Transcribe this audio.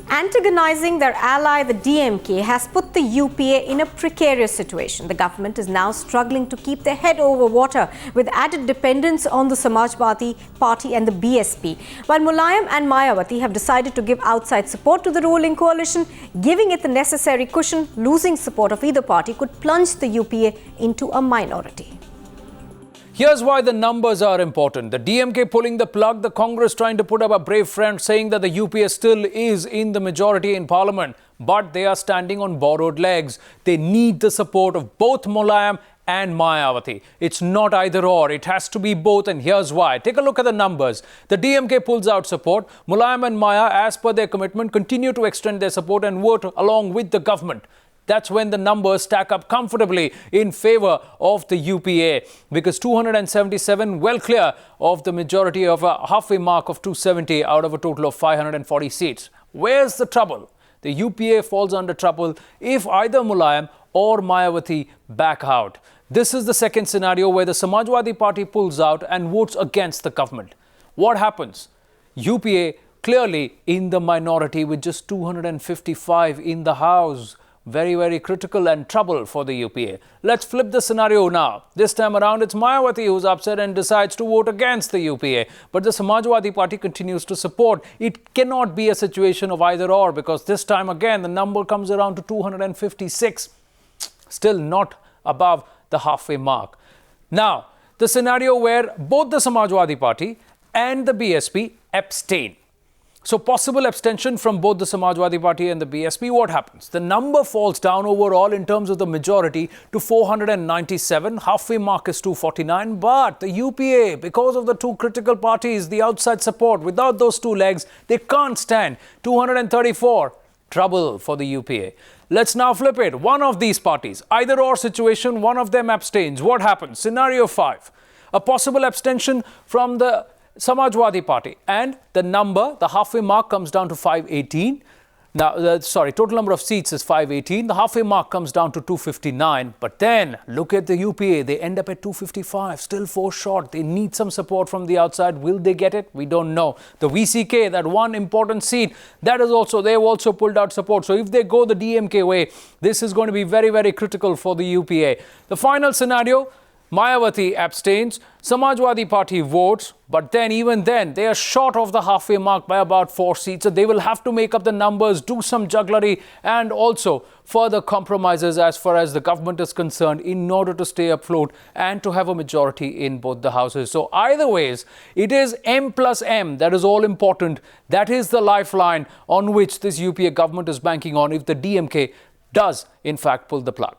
Antagonizing their ally, the DMK, has put the UPA in a precarious situation. The government is now struggling to keep their head over water with added dependence on the Samajwadi Party and the BSP. While Mulayam and Mayawati have decided to give outside support to the ruling coalition, giving it the necessary cushion, losing support of either party could plunge the UPA into a minority. Here's why the numbers are important. The DMK pulling the plug, the Congress trying to put up a brave front, saying that the UPA still is in the majority in Parliament. But they are standing on borrowed legs. They need the support of both Mulayam and Mayawati. It's not either or. It has to be both, and here's why. Take a look at the numbers. The DMK pulls out support. Mulayam and Maya, as per their commitment, continue to extend their support and vote along with the government. That's when the numbers stack up comfortably in favor of the UPA, because 277 well clear of the majority of a halfway mark of 270 out of a total of 540 seats. Where's the trouble? The UPA falls under trouble if either Mulayam or Mayawati back out. This is the second scenario where the Samajwadi Party pulls out and votes against the government. What happens? UPA clearly in the minority with just 255 in the House. Very, very critical and trouble for the UPA. Let's flip the scenario now. This time around, it's Mayawati who's upset and decides to vote against the UPA. But the Samajwadi Party continues to support. It cannot be a situation of either or, because this time again, the number comes around to 256. Still not above the halfway mark. Now, the scenario where both the Samajwadi Party and the BSP abstain. So possible abstention from both the Samajwadi Party and the BSP, what happens? The number falls down overall in terms of the majority to 497. Halfway mark is 249. But the UPA, because of the two critical parties, the outside support, without those two legs, they can't stand. 234. Trouble for the UPA. Let's now flip it. One of these parties, either or situation, one of them abstains. What happens? Scenario 5. A possible abstention from the Samajwadi Party, and the number, the halfway mark, comes down to 518. Now, total number of seats is 518. The halfway mark comes down to 259. But then, look at the UPA. They end up at 255, still 4 short. They need some support from the outside. Will they get it? We don't know. The VCK, that one important seat, they've also pulled out support. So if they go the DMK way, this is going to be very, very critical for the UPA. The final scenario, Mayawati abstains, Samajwadi Party votes, but then even then they are short of the halfway mark by about 4 seats. So they will have to make up the numbers, do some jugglery, and also further compromises as far as the government is concerned in order to stay afloat and to have a majority in both the houses. So either ways, it is M plus M that is all important. That is the lifeline on which this UPA government is banking on if the DMK does in fact pull the plug.